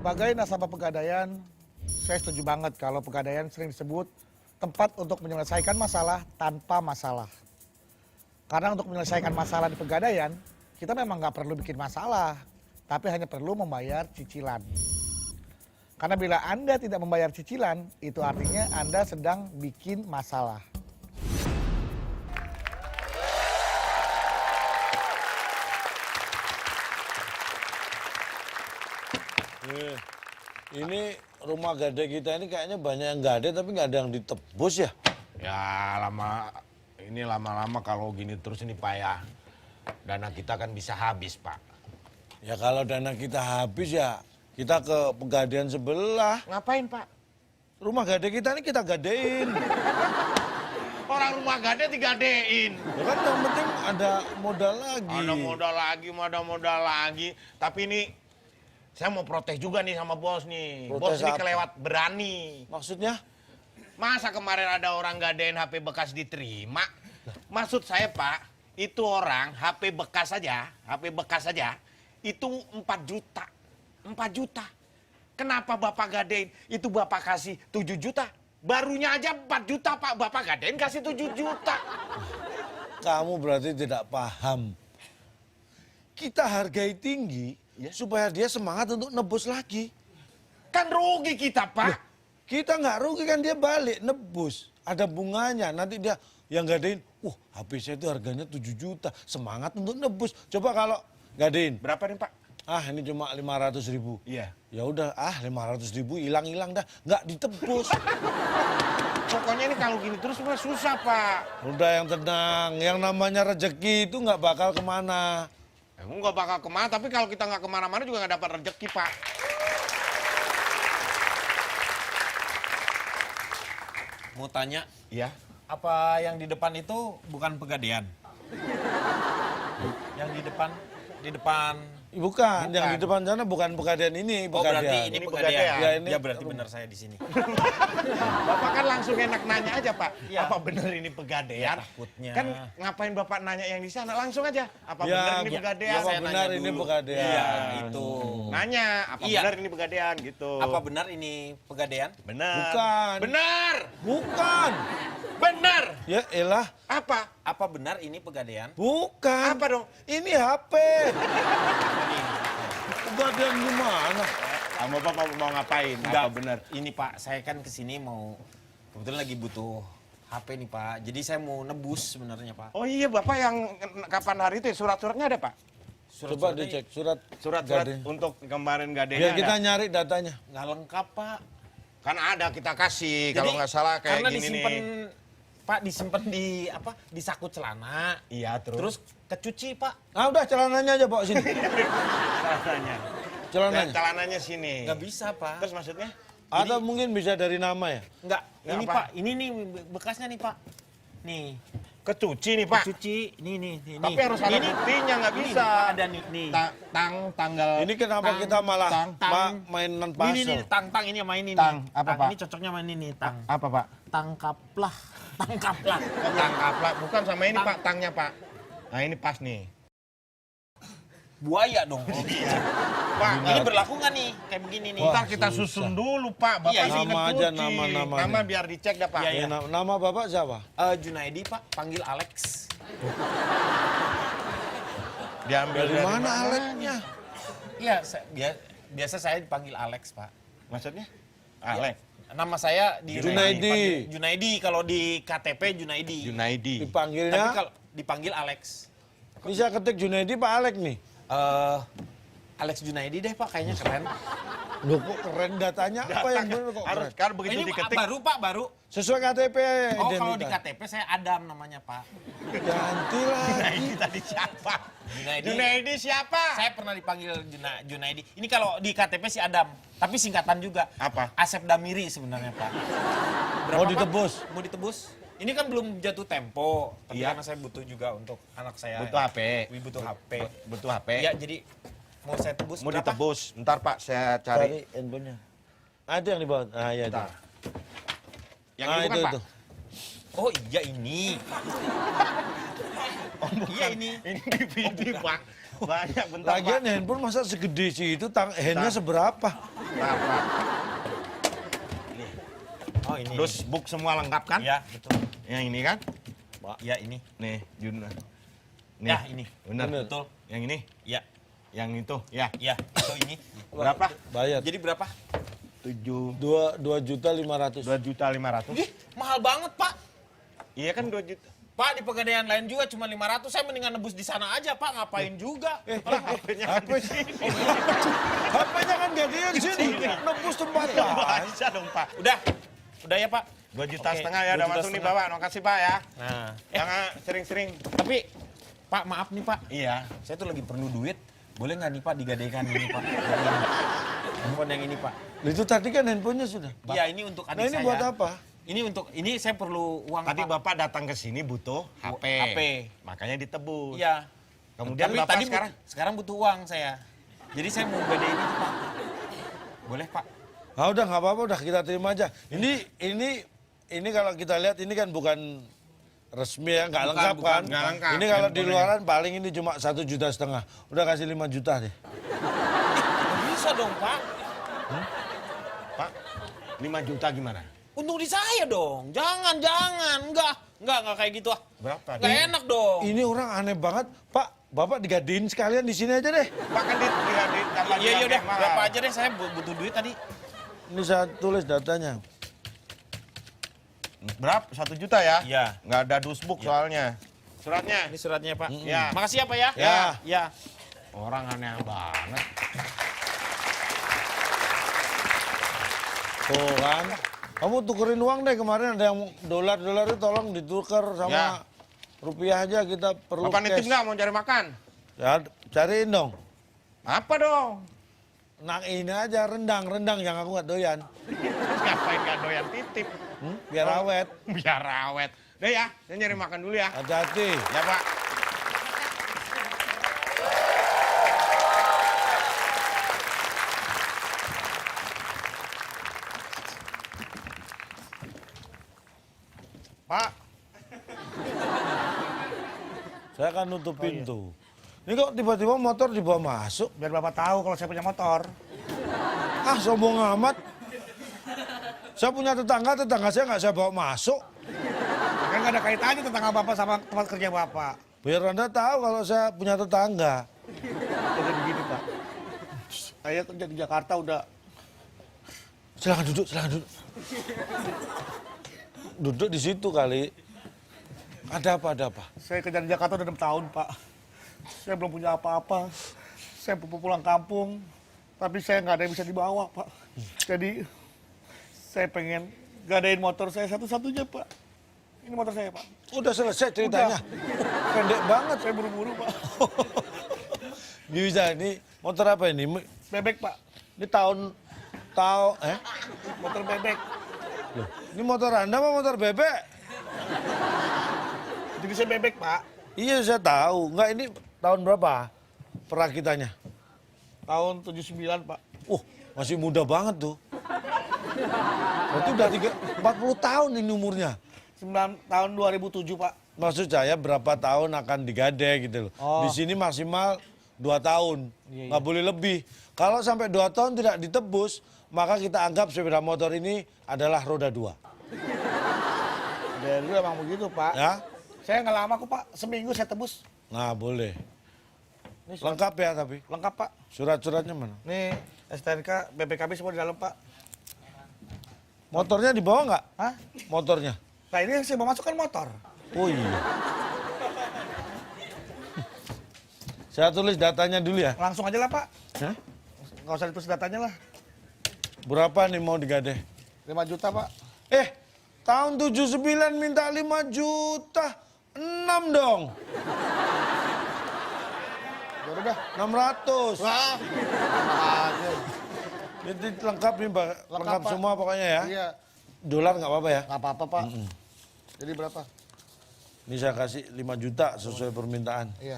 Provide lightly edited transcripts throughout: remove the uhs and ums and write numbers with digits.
Sebagai nasabah Pegadaian, saya setuju banget kalau Pegadaian sering disebut tempat untuk menyelesaikan masalah tanpa masalah. Karena untuk menyelesaikan masalah di Pegadaian, kita memang nggak perlu bikin masalah, tapi hanya perlu membayar cicilan. Karena bila Anda tidak membayar cicilan, itu artinya Anda sedang bikin masalah. Ini rumah gade kita ini kayaknya banyak yang gade tapi nggak ada yang ditebus ya. Ya lama-lama kalau gini terus ini Pak ya. Dana kita kan bisa habis Pak. Ya kalau dana kita habis ya kita ke pegadaian sebelah. Ngapain Pak? Rumah gade kita ini kita gadein. Orang rumah gade digadein. Ya kan yang penting ada modal lagi. Ada modal lagi. Tapi ini saya mau protes juga nih sama bos nih. Protes Bos ini apa? kelewat berani. Maksudnya? Masa kemarin ada orang gadein HP bekas diterima? Maksud saya Pak, itu orang HP bekas saja, itu 4 juta. 4 juta. Kenapa Bapak gadein? Itu Bapak kasih 7 juta. Barunya aja 4 juta Pak, Bapak gadein kasih 7 juta. Kamu berarti tidak paham. Kita hargai tinggi supaya dia semangat untuk nebus lagi. Kan rugi kita Pak. Loh, kita nggak rugi kan dia balik nebus. Ada bunganya. Nanti dia yang gadein, HP saya itu harganya 7 juta. Semangat untuk nebus. Coba kalau gadein. Berapa nih Pak? Ini cuma 500.000. Iya. Ya udah, 500.000 hilang dah. Nggak ditebus. Pokoknya ini kalau gini terus mah susah Pak. Udah yang tenang. Yang namanya rezeki itu nggak bakal kemana. Nggak bakal kemana, tapi kalau kita nggak kemana-mana juga nggak dapat rezeki Pak. Mau tanya, Iya. apa yang di depan itu bukan Pegadaian? Yang di depan Bukan, yang di depan sana bukan Pegadaian ini. Oh berarti Pegadaian. ini Ini Pegadaian. Pegadaian. Ya, ini Ya berarti benar saya di sini. Bapak kan langsung enak nanya aja Pak. Iya. Apa benar ini Pegadaian? Ya, takutnya. Kan ngapain Bapak nanya yang di sana? Langsung aja. Apa Ya, benar ini Pegadaian? apa saya benar nanya ini dulu. Pegadaian? Iya, itu. Nanya, apa Iya. benar ini Pegadaian gitu. Apa benar ini Pegadaian? Benar. Bukan. Benar. Bukan. Benar. Ya elah, Apa? Apa benar ini Pegadaian? bukan. Apa dong? Ini HP. Pegadaian gimana? Sama Bapak mau ngapain? Enggak. Apa benar? Ini Pak, saya kan kesini mau kebetulan lagi butuh HP nih Pak. Jadi saya mau nebus sebenarnya Pak. Oh iya Bapak yang kapan hari itu ya? Surat-suratnya ada Pak? Coba dicek Surat-surat Gade. untuk kemarin gadenya Biar kita ada? nyari datanya. Nggak lengkap Pak. Kan ada kita kasih kalau nggak salah kayak karena gini disimpan, nih. Pak disimpan di apa? Di saku celana. Iya Terus kecuci Pak. Udah celananya aja bawa sini. celananya. Celananya. Celananya sini. Nggak bisa Pak. Terus maksudnya? Atau mungkin bisa dari nama ya? Nggak. Nggak Ini apa? Pak, ini nih bekasnya nih Pak. Nih. Kecuci nih Pak. Cuci. Nih. Tapi harus ada buktinya nggak Ini, bisa. Pak, ada nih. Tanggal. Ini kenapa tang- kita malah tang- mainan Ini puzzle? tang ini yang main ini. Tang, apa, Pak? Ini cocoknya main ini tang. Apa Pak? Tangkaplah. Tangkaplah. Tangkaplah. Bukan sama ini Pak, tangnya Pak. Nah ini pas nih. Buaya dong. Pak, Ini berlaku nggak nih? Kayak begini nih. ntar kita susun dulu Pak. Bapak Iya, sih nama aja, kecuci. nama-nama Nama nih. biar dicek dah Pak. Iya, Ya, nama bapak siapa? Junaidi Pak, panggil Alex. Diambil Dari mana alatnya? Iya, biasa saya dipanggil Alex Pak. Maksudnya? Alex. Nama saya di Junaidi. dipanggil Junaidi, kalau di KTP Junaidi. Junaidi. Tapi Dipanggilnya, kalau dipanggil Alex. bisa ketik Junaidi Pak Alek nih. Alex Junaidi deh Pak, kayaknya keren. Loh kok keren datanya? Apa yang bener kok Harus keren? kan begitu Ini diketik. baru Pak, baru. Sesuai KTP Oh kalau di identitas. KTP saya Adam namanya Pak. Ganti lagi. Junaidi tadi siapa? Junaidi. Junaidi siapa? Saya pernah dipanggil Junaidi. Ini kalau di KTP si Adam, tapi singkatan juga. Apa? Asep Damiri sebenarnya Pak. Mau Pak? ditebus? Mau ditebus. Ini kan belum jatuh tempo, tapi Iya. karena saya butuh juga untuk anak saya. Butuh HP. Butuh HP. Butuh HP. Ya jadi mau saya tebus Mau berapa? ditebus. Bentar Pak, saya cari. Cari handphonenya. Ada yang di bawah. Ya itu. Bentar. Yang Ah, ini bukan Pak? itu. Oh iya ini. Oh, bukan. Iya ini. Ini DVD Pak. Banyak, bentar Lagian Pak. handphone masa segede sih itu, handnya seberapa? Bentar, Pak. Oh ini. Terus book semua lengkap kan? Ya betul. Yang ini kan? Ya ini. Nih, Jun. Nih. Ya ini. Benar. Bener. Betul. Yang ini, Ya. yang itu, ya. Ya itu ini. Berapa? Bayar. Jadi berapa? 2.500.000. 2.500.000. Ih, mahal banget Pak. Iya kan 2 juta. Pak di pegadaian lain juga cuma 500. Saya mendingan nebus di sana aja Pak. Ngapain juga? HP-nya kan di sini. HP-nya kan gadean sini. Nebus tempat lain. Bisa dong, Pak. Udah ya Pak. 2,5 juta Oke, ya, udah 2,5 masuk nih juta. Bapak. Makasih Pak ya. Nah, Jangan sering-sering. tapi Pak maaf nih Pak. Iya. Saya tuh lagi perlu duit. Boleh nggak nih Pak digadaikan ini Pak? Handphone yang ini Pak. Loh, itu tadi kan handphonenya sudah. Iya ini untuk adik Nah ini saya. buat apa? Ini saya perlu uang Tadi Pak. Bapak datang ke sini butuh HP. HP. Makanya ditebus. Iya. Kemudian Tapi Bapak tadi sekarang butuh uang saya. Jadi saya mau gadein itu Pak. Boleh Pak? Ah udah nggak apa-apa, udah kita terima aja. Ini kalau kita lihat ini kan bukan resmi ya, nggak Bukan, lengkap bukan, kan. nggak lengkap. Ini kalau di Handphonenya. luaran paling ini cuma 1,5 juta. Udah kasih 5 juta deh. Bisa dong Pak. Pak, 5 juta gimana? Untung di saya dong. Jangan. Enggak kayak gitu ah. Berapa? Enggak enak dong. Ini orang aneh banget. Pak, Bapak digadein sekalian di sini aja deh. Pak kan di tambah Iya bilang udah, yang mahal. berapa aja deh saya butuh duit tadi. Ini saya tulis datanya. Berapa? 1 juta ya? Iya. Nggak ada dusbuk soalnya. Suratnya? Ini suratnya Pak. Ya. Makasih ya Pak ya. Ya. Ya. Orang aneh banget. Tuh kan. Kamu tukerin uang deh, kemarin ada yang dolar itu tolong ditukar sama Ya. rupiah aja, kita perlu Bapak nitip cash. nggak mau cari makan? Ya, cariin dong. Apa dong? Nah ini aja rendang yang aku nggak doyan. Ngapain nggak doyan titip? Biar awet. Biar awet. Udah ya, saya nyari makan dulu ya. Hati-hati. Ya Pak. Pak, Saya akan nutup pintu. Ini kok tiba-tiba motor dibawa masuk? Biar Bapak tahu kalau saya punya motor. Ah, sombong amat. Saya punya tetangga saya nggak saya bawa masuk. Kan nggak ada kaitannya tetangga Bapak sama tempat kerja Bapak. Biar Anda tahu kalau saya punya tetangga. Jadi begini Pak. Saya kerja di Jakarta udah Silakan duduk. Duduk di situ kali. Ada apa? Saya kerja di Jakarta udah 6 tahun, Pak. Saya belum punya apa-apa. Saya pulang kampung, tapi saya nggak ada yang bisa dibawa, Pak. Jadi, saya pengen gadain motor saya satu-satunya, Pak. Ini motor saya, Pak. Udah selesai ceritanya. Pendek banget. Saya buru-buru, Pak. Bisa, ini motor apa ini? Bebek, Pak. Ini tahun Motor bebek. Loh, ini motor Anda apa motor bebek? Jadi saya bebek, Pak. Iya, saya tahu. Enggak, ini tahun berapa perakitannya? Tahun 79, Pak. Masih muda banget tuh. Berarti udah 40 tahun ini umurnya. 9 tahun 2007, Pak. Maksud saya berapa tahun akan digade gitu loh. Oh. Di sini maksimal 2 tahun. Nggak boleh lebih. Kalau sampai 2 tahun tidak ditebus, maka kita anggap sepeda motor ini adalah roda 2. Dari dulu emang begitu, Pak. Ya? Saya nggak lama kok, Pak. Seminggu saya tebus. Nah, boleh. Ini surat- Lengkap ya tapi. lengkap, Pak. Surat-suratnya mana? Nih, STNK, BPKB semua di dalam, Pak. Motornya dibawa nggak? Hah? Motornya? Nah, ini yang saya mau masukkan motor. Oh iya. Saya tulis datanya dulu ya. Langsung aja lah, Pak. Hah? Nggak usah ditulis datanya lah. Berapa nih mau digade? 5 juta, Pak. Tahun 79 minta 5 juta. 6 dong. Ya udah. 600. Wah. Aja. Ini lengkap nih, Pak. Lengkap Pak. semua pokoknya ya. Iya. Dolar nggak apa-apa ya? Nggak apa-apa, Pak. Jadi berapa? Ini saya kasih 5 juta sesuai permintaan. Iya.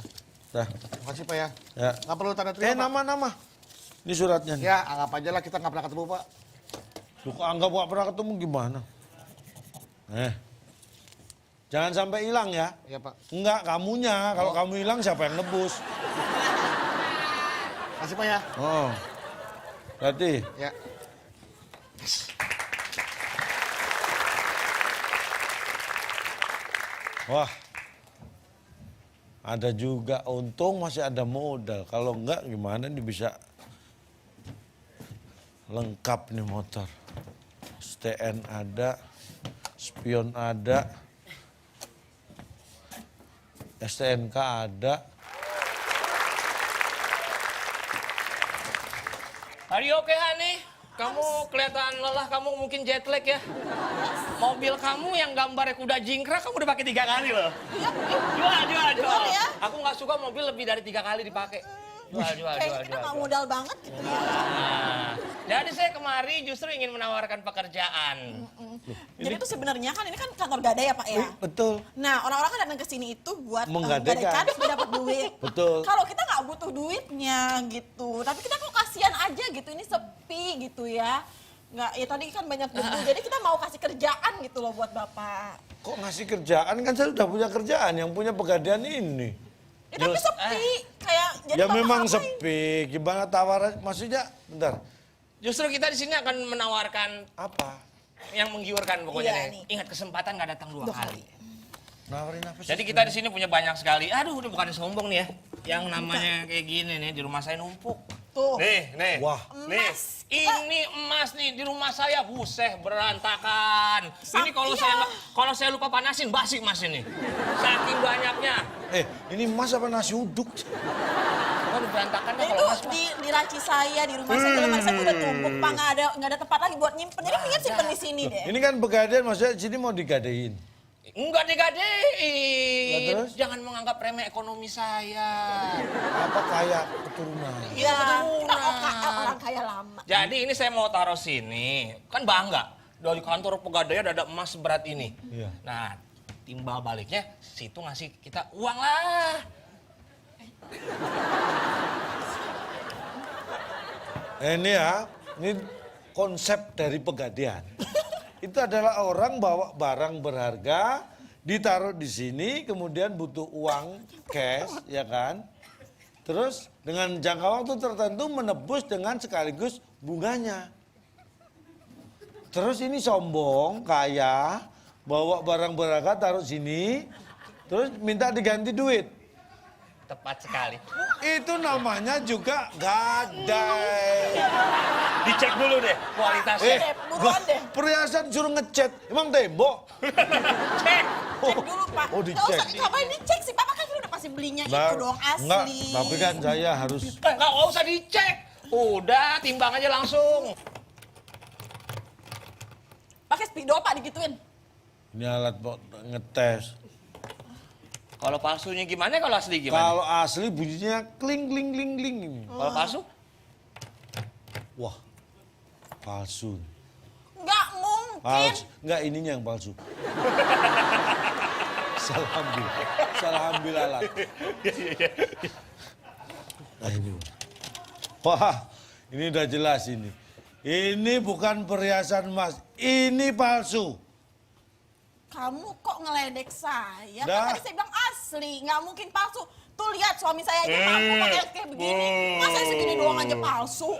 Dah. Makasih, Pak ya. Ya. Nggak perlu tanda terima, Pak. Nama-nama. Ini suratnya. nih. Ya, anggap aja lah kita nggak pernah ketemu, Pak. Lu kok anggap nggak pernah ketemu gimana? Jangan sampai hilang ya. Iya, Pak. Enggak, kamunya. Kalau kamu hilang siapa yang nebus? Kasih Pak ya. Oh. Berarti Ya. wah. Ada juga, untung masih ada modal. Kalau enggak gimana nih bisa lengkap nih motor. STN ada, spion ada, STNK ada. Are you okay, honey? Kamu kelihatan lelah, kamu mungkin jet lag ya. Mobil kamu yang gambarnya kuda jingkrak, kamu udah pakai 3 kali loh. Jual. Ya? Aku nggak suka mobil lebih dari 3 kali dipakai. Kayaknya kita nggak modal banget gitu ya. Nah, jadi saya kemari justru ingin menawarkan pekerjaan. Jadi itu sebenarnya kan ini kan kantor gadai ya Pak ya. Betul. Nah orang-orang kan datang ke sini itu buat Menggadaikan. menggadaikan supaya dapat duit. Betul. Kalau kita nggak butuh duitnya gitu, tapi kita kok kasihan aja gitu, ini sepi gitu ya. Nggak, ya tadi kan banyak debu, jadi kita mau kasih kerjaan gitu loh buat Bapak. Kok ngasih kerjaan? Kan saya udah punya kerjaan, yang punya pegadaian ini. Ya, tapi sepi, kayak jadi Ya Bapak memang ngapain? sepi, gimana tawaran? Maksudnya, bentar, Justru kita di sini akan menawarkan apa? yang menggiurkan pokoknya Iya, deh. nih. Ingat kesempatan nggak datang 2 kali. Nawarin apa sih? Jadi kita di sini punya banyak sekali. Aduh, udah bukan sombong nih ya. Yang namanya kayak gini nih di rumah saya numpuk. Tuh. Nih. Wah. Nih, Emas. ini emas nih di rumah saya, buset berantakan. Ini kalau saya lupa panasin basi emas ini. Saking banyaknya. Ini emas apa nasi uduk? Waduh berantakan Nah, deh itu kalau emas. di laci saya, di rumah saya, di lemari saya udah tumpuk, Pak. Nggak ada tempat lagi buat nyimpen. Jadi mendingan simpen di sini deh. Ini kan pegadaian, maksudnya sini mau digadein. Enggak Lah, digadein. terus? Jangan menganggap remeh ekonomi saya. Apa kayak keturunan? Ya, kita keturunan. orang kaya lama. Jadi ini saya mau taruh sini. Kan bangga. Dari kantor pegadaian ada emas seberat ini. Iya. Nah, timbal baliknya situ ngasih kita uang lah. Ini ya, ini konsep dari pegadaian. Itu adalah orang bawa barang berharga, ditaruh di sini, kemudian butuh uang cash, ya kan? Terus dengan jangka waktu tertentu menebus dengan sekaligus bunganya. Terus ini sombong, kaya, bawa barang berharga taruh sini, terus minta diganti duit. Tepat sekali. Itu namanya juga gadai. Dicek dulu deh kualitasnya. Buruan deh. Perhiasan suruh ngecat, emang tembok? Cek. Cek dulu, Pak. Oh, Nggak usah dicek. ngapain dicek sih, Bapak kan udah pasti belinya itu dong, asli. Enggak, tapi kan saya harus Nggak usah dicek. Udah timbang aja langsung. Pakai spidol, Pak, digituin. ini alat buat ngetes. Kalau palsunya gimana? Kalau asli gimana? Kalau asli bunyinya kling kling kling kling. Kalau palsu? Wah, palsu. Nggak mungkin. Palsu. Enggak, ininya yang palsu. Salah ambil alat. Nah ini. Wah, ini udah jelas ini. Ini bukan perhiasan emas, ini palsu. Kamu kok ngeledek saya? Dah. Kan tadi saya bilang asli, nggak mungkin palsu. Tuh lihat suami saya aja mampu pakai kayak begini. Masa segini doang aja palsu?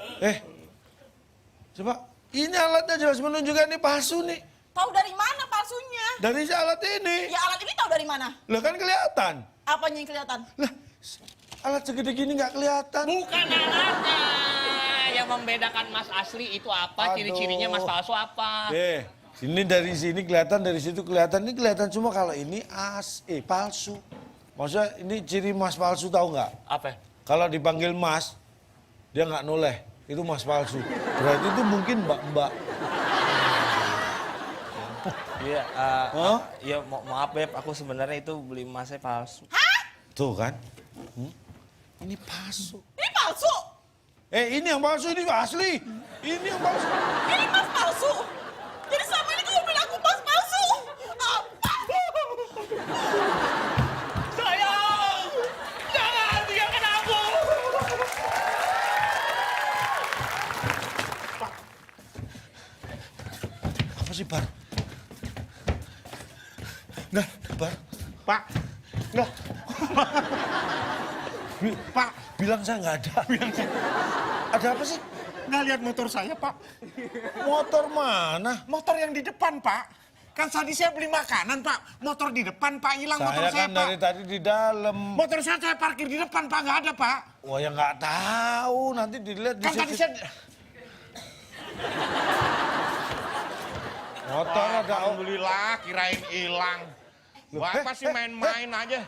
Coba, ini alatnya jelas menunjukkan ini palsu nih. Tahu dari mana palsunya? Dari si alat ini. Ya alat ini tahu dari mana? Lah kan kelihatan. Apanya yang kelihatan? Lah, alat segede gini nggak kelihatan. Bukan alatnya. Yang membedakan emas asli itu apa? Aduh. Ciri-cirinya emas palsu apa? Ini dari sini kelihatan, dari situ kelihatan. Ini kelihatan cuma kalau ini palsu. Maksudnya ini ciri emas palsu tahu nggak? Apa? Kalau dipanggil mas, dia nggak noleh. Itu emas palsu. Berarti itu mungkin mbak-mbak. Iya, Hah? ya maaf Beb, aku sebenarnya itu beli emasnya palsu. Tuh kan? Ini palsu. Ini palsu. Ini yang palsu, ini asli. Ini yang palsu. Ini emas palsu. Jadi selama ini kamu bilang aku emas palsu. Apa? Sayang, jangan tinggalkan aku. Apa sih, Bar? Nah, Bar. Pak, loh. Pak, Bilang saya nggak ada. Ada apa sih? Nggak lihat motor saya, Pak. Motor mana? Motor yang di depan, Pak. Kan tadi saya beli makanan, Pak. Motor di depan, Pak. Hilang motor Saya saya, kan Pak. dari tadi di dalam. Motor saya parkir di depan, Pak. Nggak ada, Pak. Wah, ya nggak tahu. Nanti dilihat di Kan tadi saya... Motor Wah, ada. alhamdulillah, kirain hilang. Bapak sih main-main aja.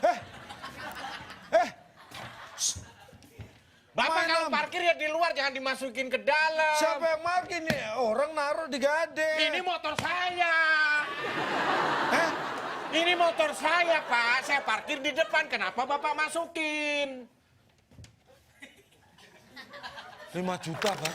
Bapak Main kalau apa? parkir ya di luar, jangan dimasukin ke dalam. Siapa yang parkir nih? Orang naruh di gade. Ini motor saya. Hah? Ini motor saya, Pak. Saya parkir di depan. Kenapa Bapak masukin? 5 juta, Pak.